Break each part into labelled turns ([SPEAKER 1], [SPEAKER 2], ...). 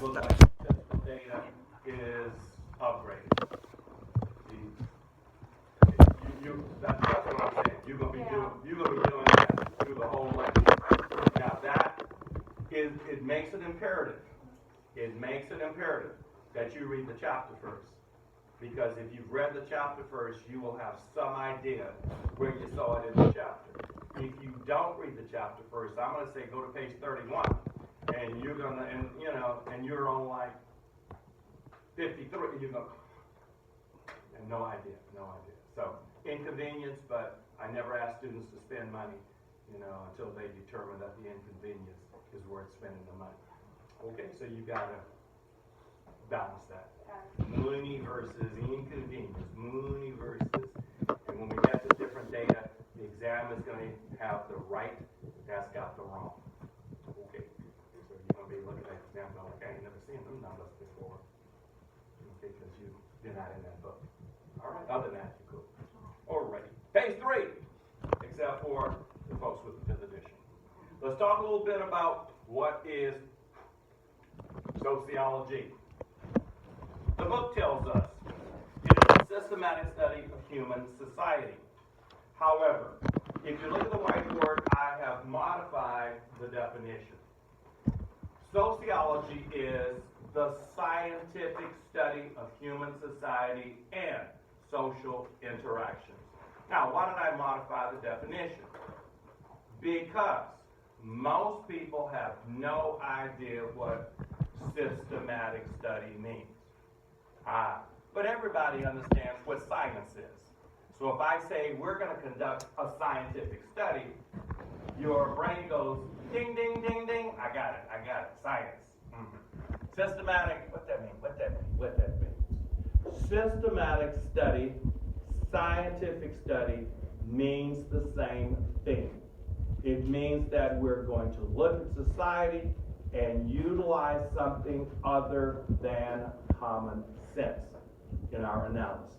[SPEAKER 1] example, that statistical data is upgraded. That's what I'm saying. You're gonna be doing that through the whole lesson. Now it makes it imperative. It makes it imperative that you read the chapter first. Because if you've read the chapter first, you will have some idea where you saw it in the chapter. If you don't read the chapter first, I'm going to say go to page 31, and you're going to, and you're on like 53, you're going, and no idea. So inconvenience, but I never ask students to spend money, until they determine that the inconvenience is worth spending the money. Okay, so you got to balance that. Money versus inconvenience. Money versus, and when we get to different data, the exam is going to have the right, that's got the wrong. Okay, so you're going to be looking at the exam going, okay, I ain't never seen them numbers before. Okay, because you're not in that book. All right, other than that, you're cool. Alrighty, page 3, except for the folks with the 5th edition. Let's talk a little bit about what is sociology. The book tells us it is a systematic study of human society. However, if you look at the whiteboard, I have modified the definition. Sociology is the scientific study of human society and social interactions. Now, why did I modify the definition? Because most people have no idea what systematic study means. But everybody understands what science is. So if I say we're going to conduct a scientific study, your brain goes ding, ding, ding, ding. I got it. Science. Mm-hmm. Systematic, what that mean? Systematic study, scientific study means the same thing. It means that we're going to look at society and utilize something other than common sense in our analysis.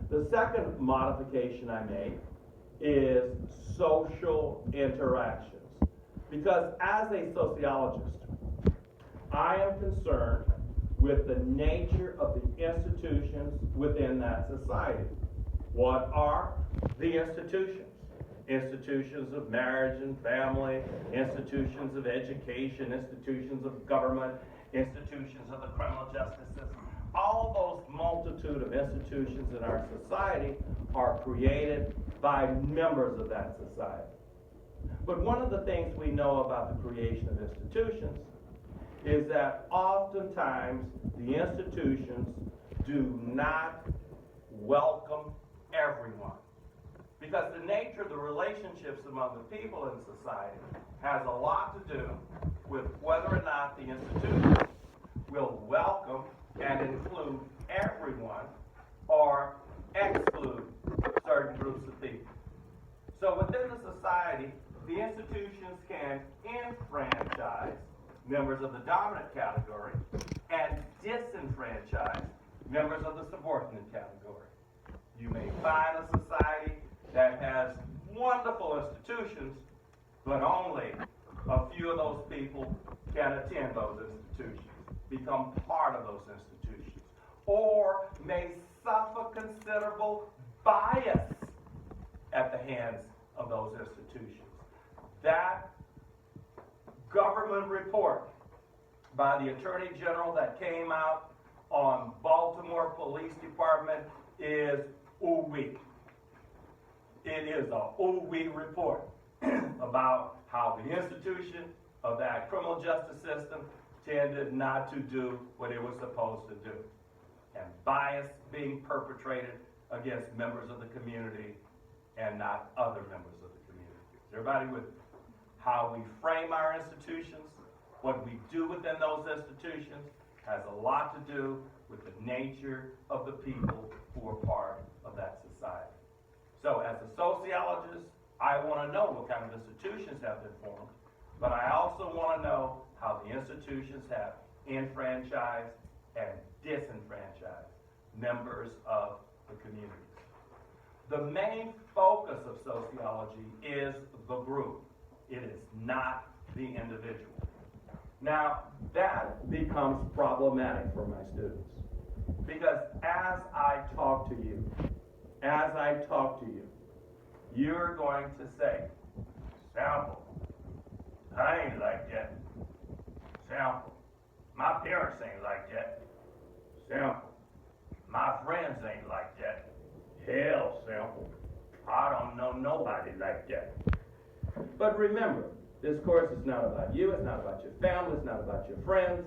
[SPEAKER 1] The second modification I made is social interactions. Because as a sociologist, I am concerned with the nature of the institutions within that society. What are the institutions? Institutions of marriage and family, institutions of education, institutions of government, institutions of the criminal justice system. All those multitude of institutions in our society are created by members of that society. But one of the things we know about the creation of institutions is that oftentimes the institutions do not welcome everyone. Because the nature of the relationships among the people in society has a lot to do with whether or not the institution will welcome and include everyone or exclude certain groups of people. So within the society, the institutions can enfranchise members of the dominant category and disenfranchise members of the subordinate category. You may find a society that has wonderful institutions, but only a few of those people can attend those institutions, become part of those institutions, or may suffer considerable bias at the hands of those institutions. That government report by the Attorney General that came out on Baltimore Police Department is ooh-wee. It is a ooh-wee report about how the institution of that criminal justice system tended not to do what it was supposed to do. And bias being perpetrated against members of the community and not other members of the community. Is everybody with how we frame our institutions, what we do within those institutions, has a lot to do with the nature of the people who are part of that society. So as a sociologist, I want to know what kind of institutions have been formed, but I also want to know how the institutions have enfranchised and disenfranchised members of the communities. The main focus of sociology is the group. It is not the individual. Now, that becomes problematic for my students. Because as I talk to you, you're going to say, sample, I ain't like that. Sample, my parents ain't like that. Sample, my friends ain't like that. Hell, sample, I don't know nobody like that. But remember, this course is not about you, it's not about your family, it's not about your friends.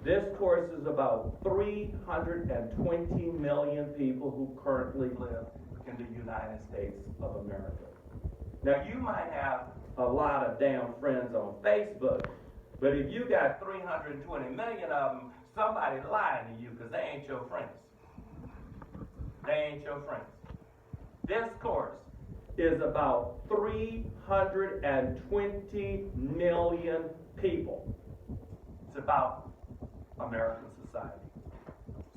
[SPEAKER 1] This course is about 320 million people who currently live in the United States of America. Now, you might have a lot of damn friends on Facebook, but if you got 320 million of them, somebody lying to you because they ain't your friends. They ain't your friends. This course is about 320 million people. It's about American society.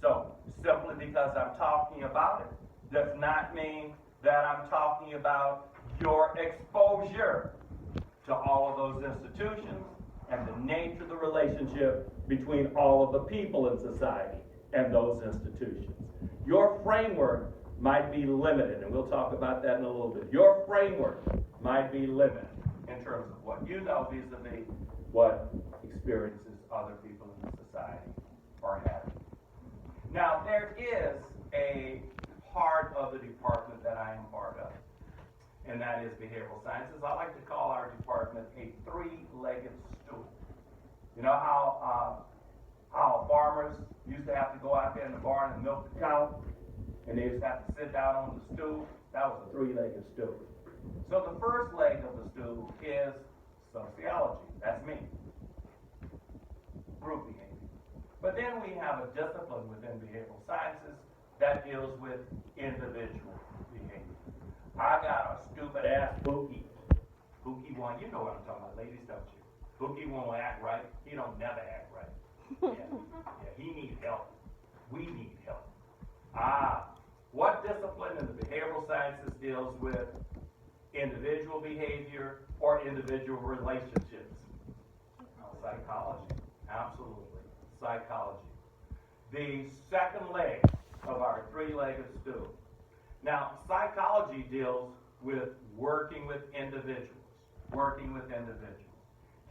[SPEAKER 1] So, simply because I'm talking about it does not mean that I'm talking about your exposure to all of those institutions and the nature of the relationship between all of the people in society and those institutions. Your framework might be limited, and we'll talk about that in a little bit. Your framework might be limited in terms of what you know vis-a-vis what experiences other people in the society are having. Now, there is a part of the department that I am part of, and that is behavioral sciences. I like to call our department a three-legged stool. You know how farmers used to have to go out there in the barn and milk the cow, and they used to have to sit down on the stool? That was a three-legged stool. So the first leg of the stool is sociology. That's me. Group behavior. But then we have a discipline within behavioral sciences that deals with individual behavior. I got a stupid ass Bookie. Bookie one, you know what I'm talking about, ladies, don't you? Bookie won't act right. He don't never act right. Yeah, he needs help. We need help. What discipline in the behavioral sciences deals with individual behavior or individual relationships? Psychology. Absolutely. Psychology. The second leg of our three-legged stool. Now, psychology deals with working with individuals.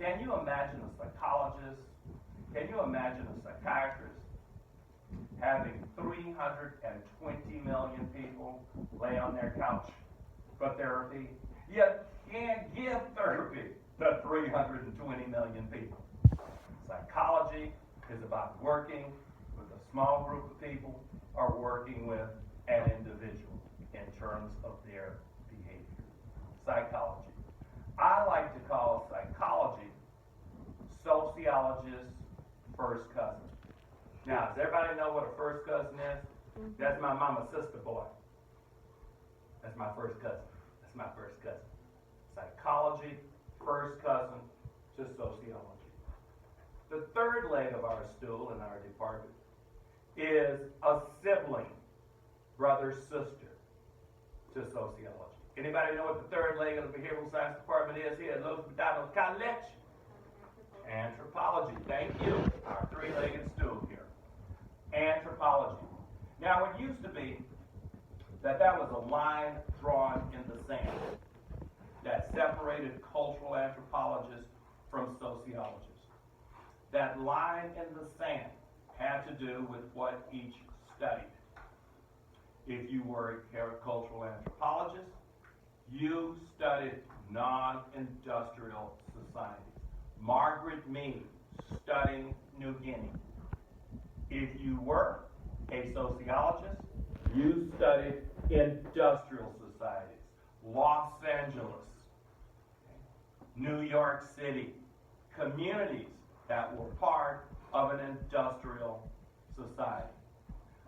[SPEAKER 1] Can you imagine a psychologist? Can you imagine a psychiatrist having 320 million people lay on their couch for therapy? You can't give therapy to 320 million people. Psychology is about working with a small group of people or working with an individual in terms of their behavior. Psychology. I like to call psychology sociologists' first cousin. Now, does everybody know what a first cousin is? That's my mama's sister boy. That's my first cousin. Psychology, first cousin to sociology. The third leg of our stool in our department is a sibling, brother, sister to sociology. Anybody know what the third leg of the behavioral science department is here at Los Pitanos College? Anthropology. Thank you. Our three-legged stool here. Anthropology. Now, it used to be that was a line drawn in the sand that separated cultural anthropologists from sociologists. That line in the sand had to do with what each studied. If you were a cultural anthropologist, you studied non-industrial societies. Margaret Mead studying New Guinea. If you were a sociologist, you studied industrial societies. Los Angeles, New York City, communities that were part of an industrial society.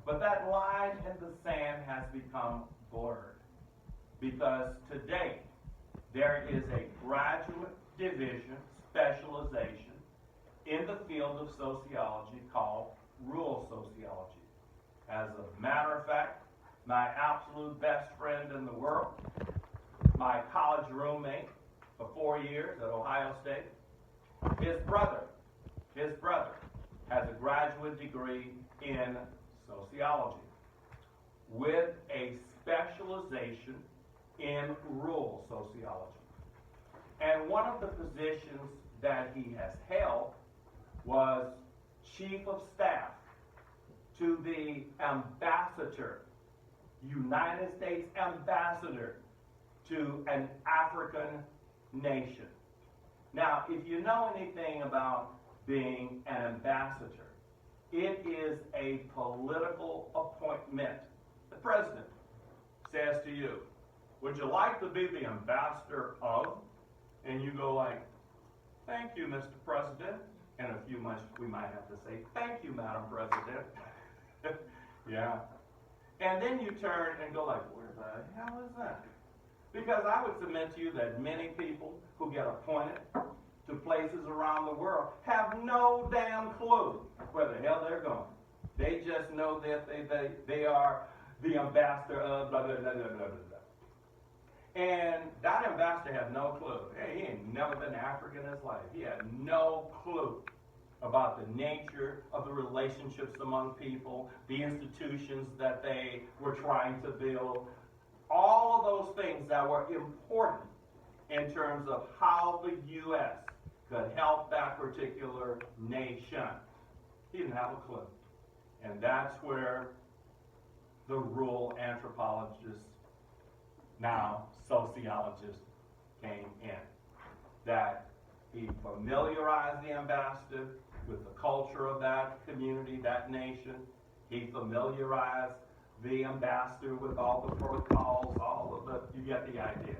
[SPEAKER 1] But that line in the sand has become blurred because today there is a graduate division, specialization in the field of sociology called rural sociology. As a matter of fact, my absolute best friend in the world, my college roommate for 4 years at Ohio State, his brother his brother, has a graduate degree in sociology with a specialization in rural sociology. And one of the positions that he has held was Chief of Staff to the ambassador, United States ambassador to an African nation. Now, if you know anything about being an ambassador, it is a political appointment. The president says to you, would you like to be the ambassador of? And you go like, thank you, Mr. President. In a few months, we might have to say, thank you, Madam President. Yeah. And then you turn and go like, where the hell is that? Because I would submit to you that many people who get appointed to places around the world have no damn clue where the hell they're going. They just know that they are the ambassador of blah, blah, blah, blah, blah, blah. And that ambassador had no clue. Hey, he ain't never been to Africa in his life. He had no clue about the nature of the relationships among people, the institutions that they were trying to build, all of those things that were important in terms of how the U.S. could help that particular nation. He didn't have a clue. And that's where the rural anthropologists, now sociologists, came in. That he familiarized the ambassador with the culture of that community, that nation. He familiarized the ambassador with all the protocols, all of the, you get the idea.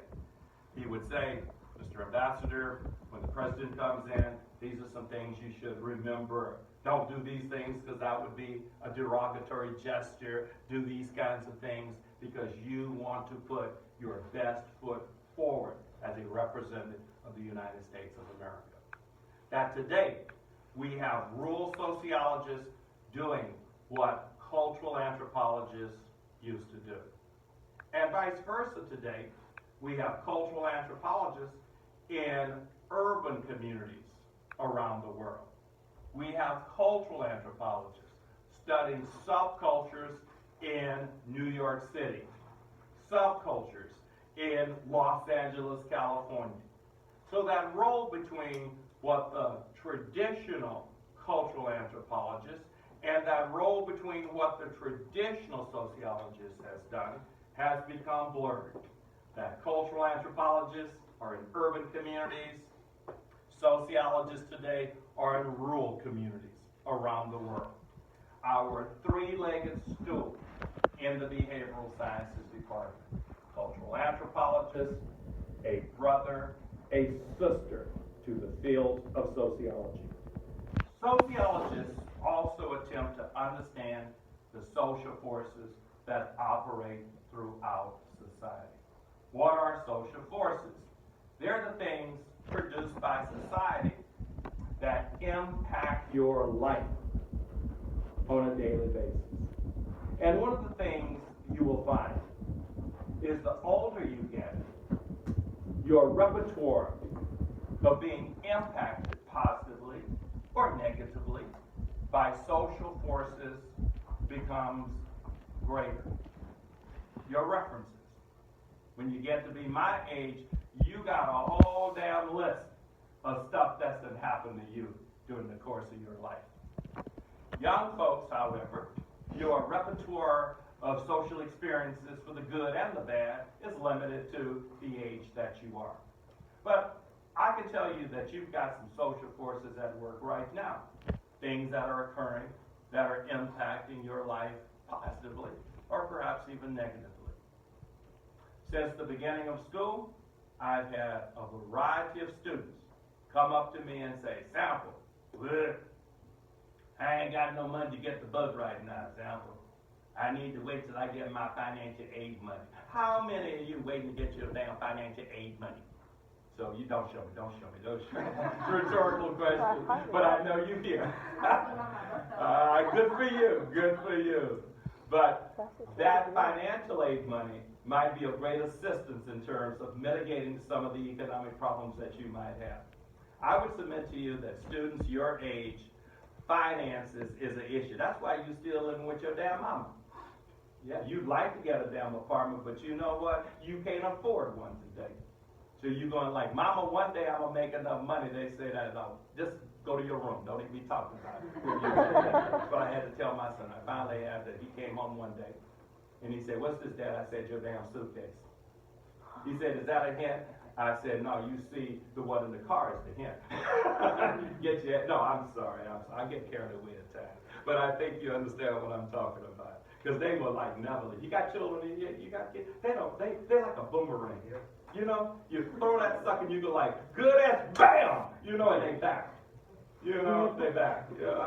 [SPEAKER 1] He would say, Mr. Ambassador, when the president comes in, these are some things you should remember. Don't do these things because that would be a derogatory gesture. Do these kinds of things because you want to put your best foot forward as a representative of the United States of America. That today, we have rural sociologists doing what cultural anthropologists used to do. And vice versa today, we have cultural anthropologists in urban communities around the world. We have cultural anthropologists studying subcultures in New York City, subcultures in Los Angeles, California. So that role between what the traditional cultural anthropologist and that role between what the traditional sociologist has done has become blurred. That cultural anthropologists are in urban communities, sociologists today are in rural communities around the world. Our three-legged stool in the behavioral sciences department. Cultural anthropologist, a brother, a sister to the field of sociology. Sociologists also attempt to understand the social forces that operate throughout society. What are social forces? They're the things produced by society that impact your life on a daily basis. And one of the things you will find is the older you get, your repertoire of being impacted positively or negatively by social forces becomes greater. Your references. When you get to be my age, you got a whole damn list of stuff that's been happened to you during the course of your life. Young folks, however, your repertoire of social experiences for the good and the bad is limited to the age that you are. But I can tell you that you've got some social forces at work right now. Things that are occurring that are impacting your life positively or perhaps even negatively. Since the beginning of school, I've had a variety of students come up to me and say, Sample, I ain't got no money to get the bus right now, Sample. I need to wait till I get my financial aid money. How many of you waiting to get your damn financial aid money? So you don't show me. Rhetorical question, but I know you here. Good for you. But that financial aid money might be of great assistance in terms of mitigating some of the economic problems that you might have. I would submit to you that students your age, finances is an issue. That's why you still living with your damn mama. Yeah, you'd like to get a damn apartment, but you know what? You can't afford one today. So you're going like, mama, one day I'm going to make enough money. They say that, just go to your room. Don't even be talking about it. But I had to tell my son. I finally had that. He came home one day, and he said, what's this, Dad? I said, your damn suitcase. He said, is that a hint? I said, no, you see, the one in the car is the hint. No, I'm sorry. I get carried away at times. But I think you understand what I'm talking about. Because they were like, never. You got children in here, you got kids. They're like a boomerang. You know, you throw that sucker and you go like, good as bam! You know, and they back. You know, they back. You know,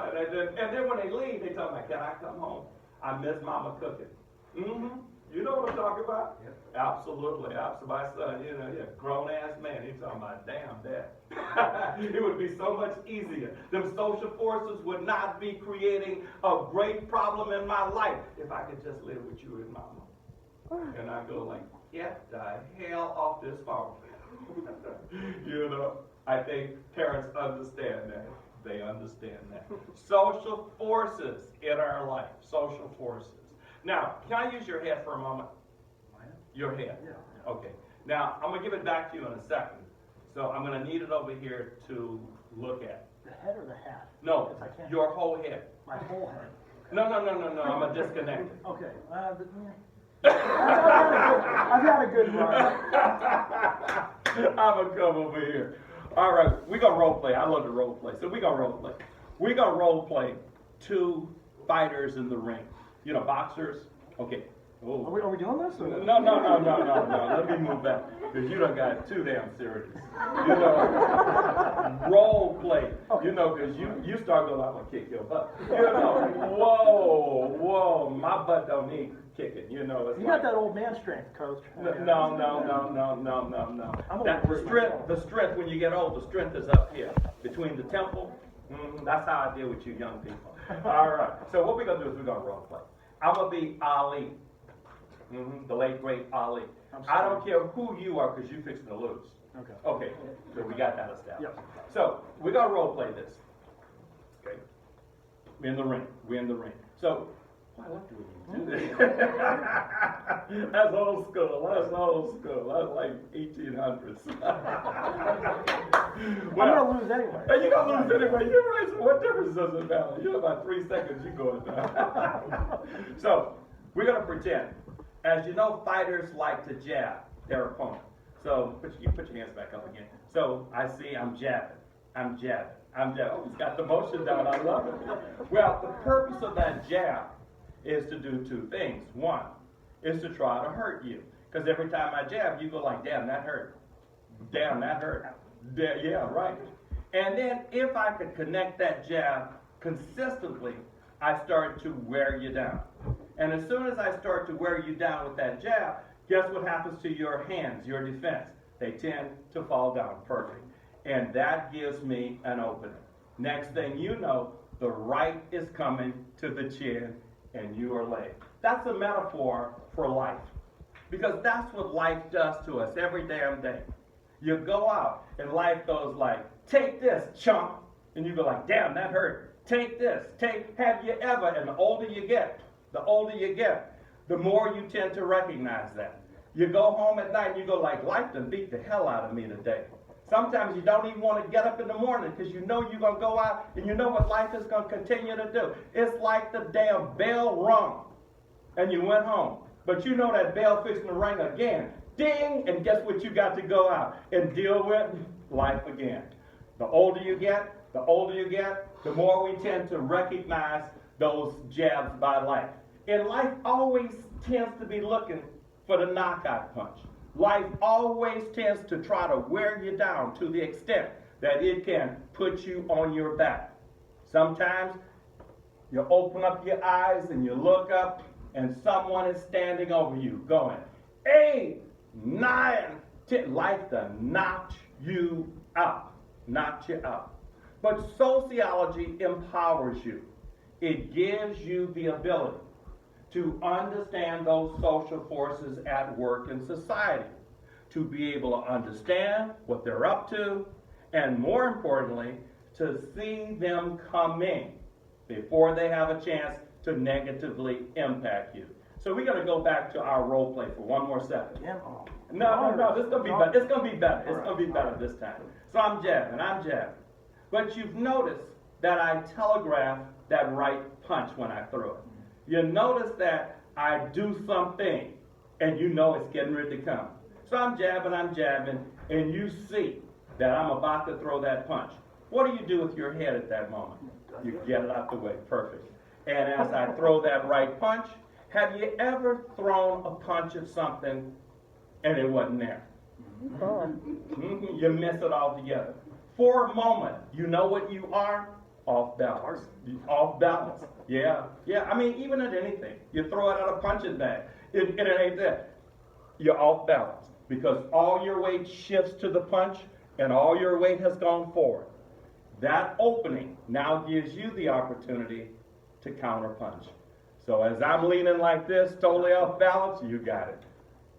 [SPEAKER 1] and then when they leave, they tell me, can I come home? I miss mama cooking. Mm-hmm. You know what I'm talking about? Yep. Absolutely. My son, you know, he's a grown-ass man. He's talking about, damn, Dad. It would be so much easier. Them social forces would not be creating a great problem in my life if I could just live with you and mama. And I go like, get the hell off this phone. You know, I think parents understand that. They understand that. Social forces in our life. Social forces. Now, can I use your head for a moment? Your head? Yeah. Okay. Now, I'm going to give it back to you in a second. So I'm going to need it over here to look at.
[SPEAKER 2] The head or the hat?
[SPEAKER 1] No, your whole head.
[SPEAKER 2] My whole head. Okay.
[SPEAKER 1] No, I'm going to disconnect it.
[SPEAKER 2] Okay. I've had a good run.
[SPEAKER 1] I'm going to come over here. All right, we're going to role play. I love to role play. So we're going to role play. We're going to role play two fighters in the ring. You know, boxers. Okay. Oh.
[SPEAKER 2] Are we doing this? Or?
[SPEAKER 1] No. Let me move back. Because you done got too damn serious. You know, role play. Okay. You know, because you start going, I'm going to kick your butt. You know, whoa, my butt don't need kicking. You know, it's
[SPEAKER 2] you got that old man strength, Coach.
[SPEAKER 1] No. The strength, when you get old, the strength is up here between the temple. That's how I deal with you young people. All right. So what we're going to do is we're going to role play. I'm going to be Ali. The late, great Ali. I don't care who you are because you're fixing to lose. Okay. So we got that established. Yep. So we're going to role play this. Okay. We're in the ring. So why do we do this? That's old school. That's like 1800s.
[SPEAKER 2] Well, I'm going to lose anyway.
[SPEAKER 1] You're going to lose anyway. You're right. So what difference does it matter? You're about 3 seconds, you're going down. So we're going to pretend. As you know, fighters like to jab their opponent. So you put your hands back up again. So I see I'm jabbing. Oh, he's got the motion down. I love it. Well, the purpose of that jab is to do two things. One is to try to hurt you. Because every time I jab, you go like, damn, that hurt. Damn, that hurt. Yeah, right. And then if I could connect that jab consistently, I start to wear you down. And as soon as I start to wear you down with that jab, guess what happens to your hands, your defense? They tend to fall down. Perfect. And that gives me an opening. Next thing you know, the right is coming to the chin and you are laid. That's a metaphor for life. Because that's what life does to us every damn day. You go out and life goes like, take this, chump. And you go like, damn, that hurt. Take this. Have you ever, and the older you get, the more you tend to recognize that. You go home at night and you go like, life done beat the hell out of me today. Sometimes you don't even want to get up in the morning because you know you're going to go out and you know what life is going to continue to do. It's like the damn bell rung and you went home. But you know that bell fixing to ring again. Ding! And guess what you got to go out and deal with? Life again. The older you get, the more we tend to recognize those jabs by life. And life always tends to be looking for the knockout punch. Life always tends to try to wear you down to the extent that it can put you on your back. Sometimes you open up your eyes and you look up and someone is standing over you going, 8, 9, 10. Life done knocked you out. But sociology empowers you. It gives you the ability to understand those social forces at work in society, to be able to understand what they're up to, And more importantly, to see them coming before they have a chance to negatively impact you. So we're going to go back to our role play for one more second. No, this is going to be better. It's going to be better. It's going to be better this time. So I'm jabbing. But you've noticed that I telegraph that right punch when I throw it. You notice that I do something, and you know it's getting ready to come. So I'm jabbing, and you see that I'm about to throw that punch. What do you do with your head at that moment? You get it out the way. Perfect. And as I throw that right punch, have you ever thrown a punch at something and it wasn't there? You miss it altogether. For a moment, you know what you are? Off balance. Off balance. Yeah. I mean, even at anything. You throw it out a punching bag. It ain't there. You're off balance because all your weight shifts to the punch and all your weight has gone forward. That opening now gives you the opportunity to counterpunch. So as I'm leaning like this, totally off balance, you got it.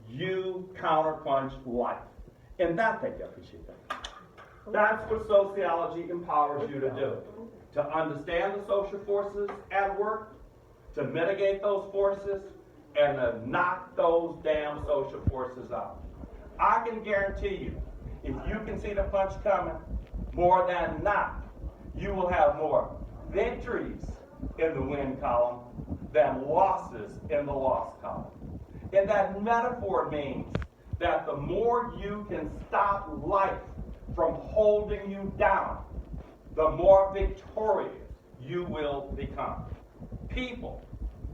[SPEAKER 1] You counterpunch life. And that's what I appreciate that. That's what sociology empowers you to do. To understand the social forces at work, to mitigate those forces, and to knock those damn social forces out. I can guarantee you, if you can see the punch coming, more than not, you will have more victories in the win column than losses in the loss column. And that metaphor means that the more you can stop life from holding you down, the more victorious you will become. People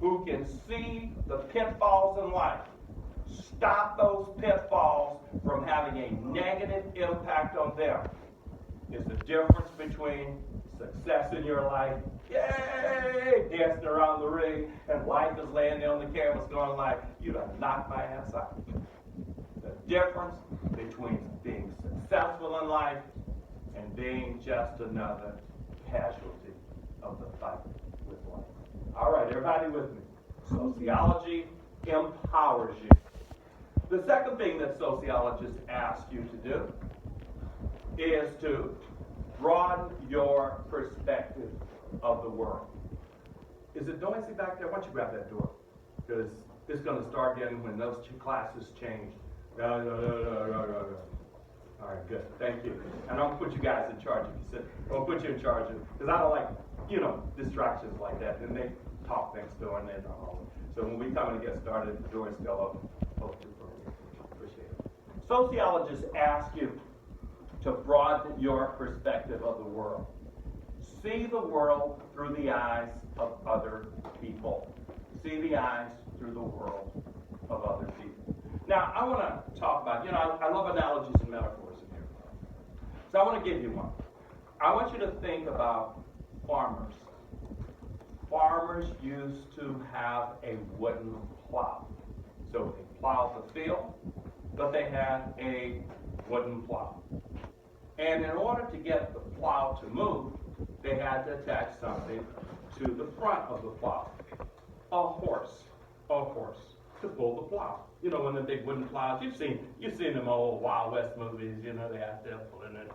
[SPEAKER 1] who can see the pitfalls in life, stop those pitfalls from having a negative impact on them, is the difference between success in your life, yay, dancing around the ring, and life is laying there on the canvas going like, you done knocked my ass out. The difference between being successful in life and being just another casualty of the fight with life. All right, everybody with me? Sociology empowers you. The second thing that sociologists ask you to do is to broaden your perspective of the world. Is it noisy back there? Why don't you grab that door? Because it's going to start again when those two classes change. All right, good. Thank you. And I'll put you guys in charge. If you sit, I'll put you in charge because I don't like, distractions like that. And they talk next door and they don't. So when we come and get started, the doors go up. Appreciate it. Sociologists ask you to broaden your perspective of the world. See the world through the eyes of other people. See the eyes through the world of other people. Now, I want to talk about, I love analogies and metaphors in here. So I want to give you one. I want you to think about farmers. Farmers used to have a wooden plow. So they plowed the field, but they had a wooden plow. And in order to get the plow to move, they had to attach something to the front of the plow. A horse to pull the plow. When the big wooden plows, you've seen them old Wild West movies, they out there pulling it.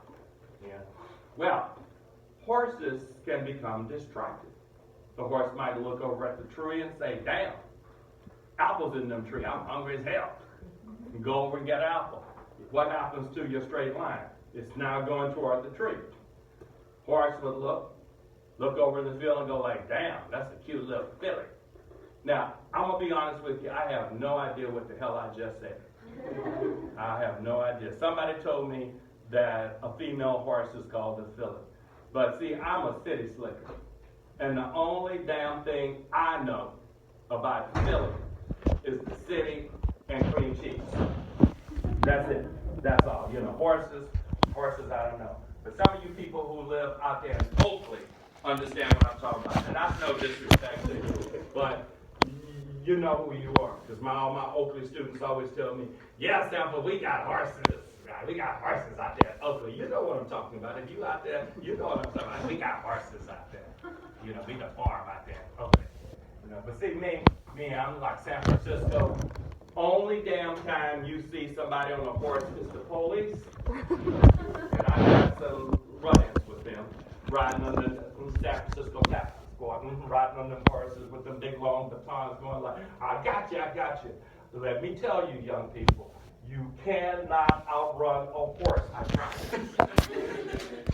[SPEAKER 1] Yeah. Well, horses can become distracted. The horse might look over at the tree and say, damn, apples in them tree, I'm hungry as hell. And go over and get an apple. What happens to your straight line? It's now going toward the tree. Horse would look over in the field and go like, damn, that's a cute little filly. Now, I'm going to be honest with you, I have no idea what the hell I just said. I have no idea. Somebody told me that a female horse is called a filly. But see, I'm a city slicker. And the only damn thing I know about Philly is the city and cream cheese. That's it. That's all. Horses, I don't know. But some of you people who live out there in Oakley understand what I'm talking about. And that's no disrespect to you, but you know who you are. Because all my Oakley students always tell me, yeah, Sanford, we got horses. We got horses out there in Oakley. You know what I'm talking about. If you out there, you know what I'm talking about. We got horses out there. We can farm out there in Oakley. But see, me, I'm like San Francisco. Only damn time you see somebody on a horse is the police. And I had some run-ins with them, riding on the San Francisco Tap Squad, riding on them horses with them big long batons going like, I got you. Let me tell you, young people, you cannot outrun a horse. I promise.